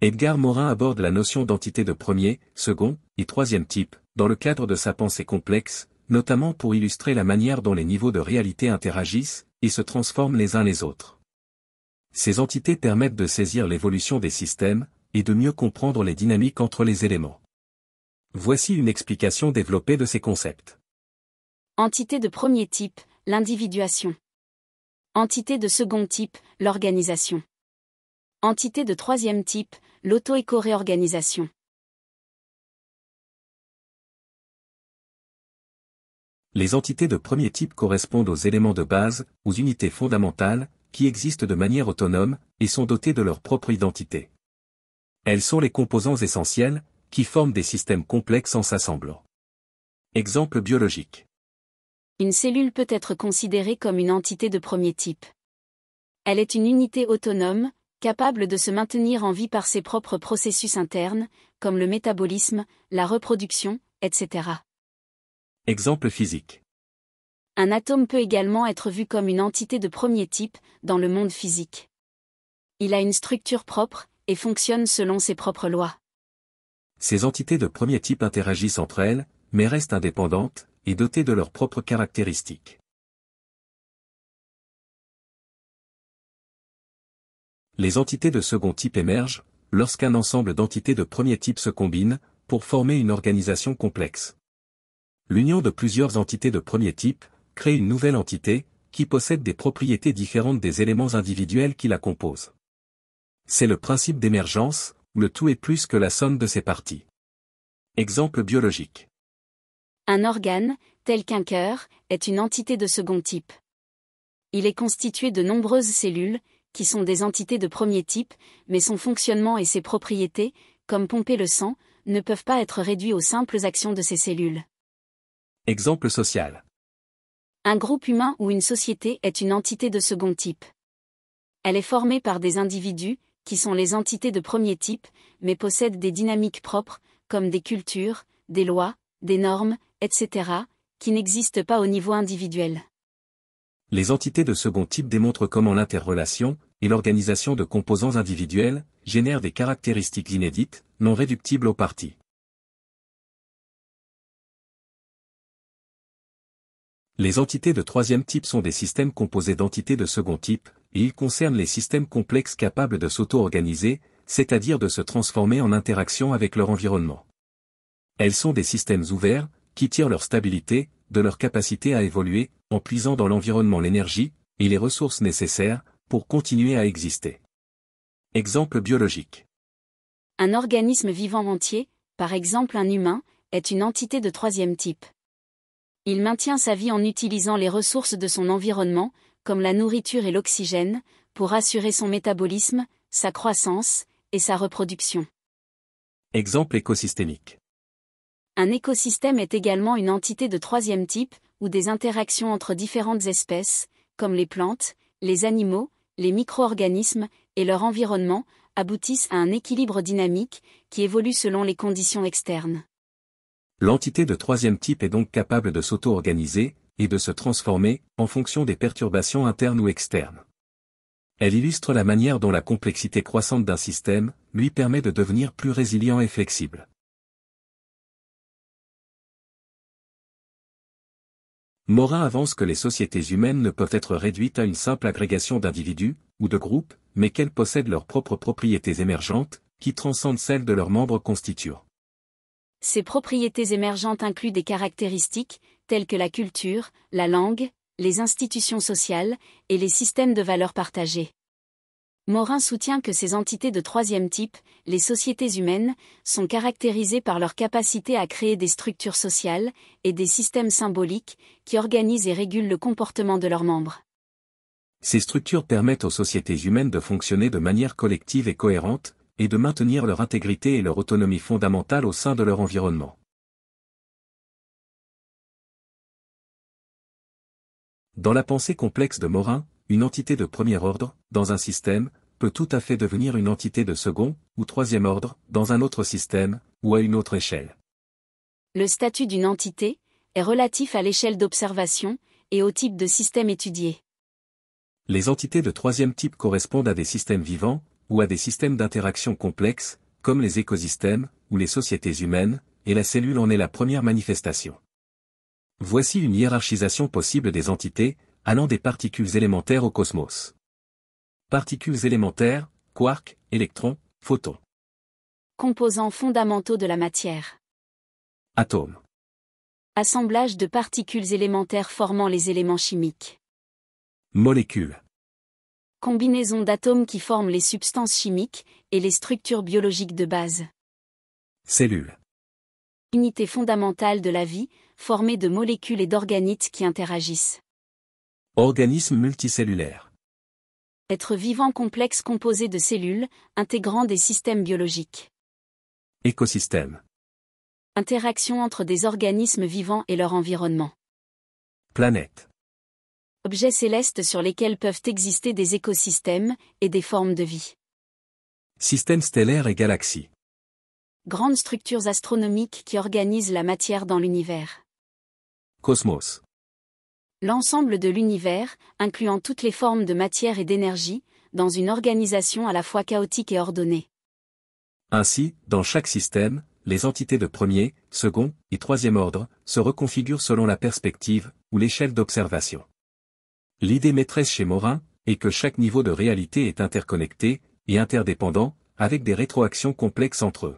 Edgar Morin aborde la notion d'entité de premier, second et troisième type, dans le cadre de sa pensée complexe, notamment pour illustrer la manière dont les niveaux de réalité interagissent et se transforment les uns les autres. Ces entités permettent de saisir l'évolution des systèmes et de mieux comprendre les dynamiques entre les éléments. Voici une explication développée de ces concepts. Entité de premier type, l'individuation. Entité de second type, l'organisation. Entité de troisième type, l'auto-éco-réorganisation. Les entités de premier type correspondent aux éléments de base, aux unités fondamentales, qui existent de manière autonome, et sont dotées de leur propre identité. Elles sont les composants essentiels, qui forment des systèmes complexes en s'assemblant. Exemple biologique. Une cellule peut être considérée comme une entité de premier type. Elle est une unité autonome, capable de se maintenir en vie par ses propres processus internes, comme le métabolisme, la reproduction, etc. Exemple physique. Un atome peut également être vu comme une entité de premier type, dans le monde physique. Il a une structure propre, et fonctionne selon ses propres lois. Ces entités de premier type interagissent entre elles, mais restent indépendantes, et dotées de leurs propres caractéristiques. Les entités de second type émergent, lorsqu'un ensemble d'entités de premier type se combine, pour former une organisation complexe. L'union de plusieurs entités de premier type crée une nouvelle entité, qui possède des propriétés différentes des éléments individuels qui la composent. C'est le principe d'émergence, où le tout est plus que la somme de ses parties. Exemple biologique. Un organe, tel qu'un cœur, est une entité de second type. Il est constitué de nombreuses cellules, qui sont des entités de premier type, mais son fonctionnement et ses propriétés, comme pomper le sang, ne peuvent pas être réduits aux simples actions de ces cellules. Exemple social. Un groupe humain ou une société est une entité de second type. Elle est formée par des individus, qui sont les entités de premier type, mais possèdent des dynamiques propres, comme des cultures, des lois, des normes, etc., qui n'existent pas au niveau individuel. Les entités de second type démontrent comment l'interrelation et l'organisation de composants individuels génèrent des caractéristiques inédites, non réductibles aux parties. Les entités de troisième type sont des systèmes composés d'entités de second type, et ils concernent les systèmes complexes capables de s'auto-organiser, c'est-à-dire de se transformer en interaction avec leur environnement. Elles sont des systèmes ouverts, qui tirent leur stabilité, de leur capacité à évoluer, en puisant dans l'environnement l'énergie, et les ressources nécessaires, pour continuer à exister. Exemple biologique. Un organisme vivant entier, par exemple un humain, est une entité de troisième type. Il maintient sa vie en utilisant les ressources de son environnement, comme la nourriture et l'oxygène, pour assurer son métabolisme, sa croissance, et sa reproduction. Exemple écosystémique. Un écosystème est également une entité de troisième type, où des interactions entre différentes espèces, comme les plantes, les animaux, les micro-organismes, et leur environnement, aboutissent à un équilibre dynamique, qui évolue selon les conditions externes. L'entité de troisième type est donc capable de s'auto-organiser, et de se transformer, en fonction des perturbations internes ou externes. Elle illustre la manière dont la complexité croissante d'un système, lui permet de devenir plus résilient et flexible. Morin avance que les sociétés humaines ne peuvent être réduites à une simple agrégation d'individus, ou de groupes, mais qu'elles possèdent leurs propres propriétés émergentes, qui transcendent celles de leurs membres constituants. Ces propriétés émergentes incluent des caractéristiques, telles que la culture, la langue, les institutions sociales, et les systèmes de valeurs partagées. Morin soutient que ces entités de troisième type, les sociétés humaines, sont caractérisées par leur capacité à créer des structures sociales, et des systèmes symboliques, qui organisent et régulent le comportement de leurs membres. Ces structures permettent aux sociétés humaines de fonctionner de manière collective et cohérente, et de maintenir leur intégrité et leur autonomie fondamentale au sein de leur environnement. Dans la pensée complexe de Morin, une entité de premier ordre, dans un système, peut tout à fait devenir une entité de second, ou troisième ordre, dans un autre système, ou à une autre échelle. Le statut d'une entité est relatif à l'échelle d'observation, et au type de système étudié. Les entités de troisième type correspondent à des systèmes vivants, ou à des systèmes d'interaction complexes, comme les écosystèmes, ou les sociétés humaines, et la cellule en est la première manifestation. Voici une hiérarchisation possible des entités, allant des particules élémentaires au cosmos. Particules élémentaires, quarks, électrons, photons. Composants fondamentaux de la matière. Atomes. Assemblage de particules élémentaires formant les éléments chimiques. Molécules. Combinaison d'atomes qui forment les substances chimiques et les structures biologiques de base. Cellules. Unité fondamentale de la vie, formée de molécules et d'organites qui interagissent. Organismes multicellulaires. Être vivant complexe composé de cellules, intégrant des systèmes biologiques. Écosystème. Interaction entre des organismes vivants et leur environnement. Planète. Objets célestes sur lesquels peuvent exister des écosystèmes et des formes de vie. Système stellaire et galaxies. Grandes structures astronomiques qui organisent la matière dans l'univers. Cosmos. L'ensemble de l'univers, incluant toutes les formes de matière et d'énergie, dans une organisation à la fois chaotique et ordonnée. Ainsi, dans chaque système, les entités de premier, second et troisième ordre se reconfigurent selon la perspective ou l'échelle d'observation. L'idée maîtresse chez Morin est que chaque niveau de réalité est interconnecté et interdépendant, avec des rétroactions complexes entre eux.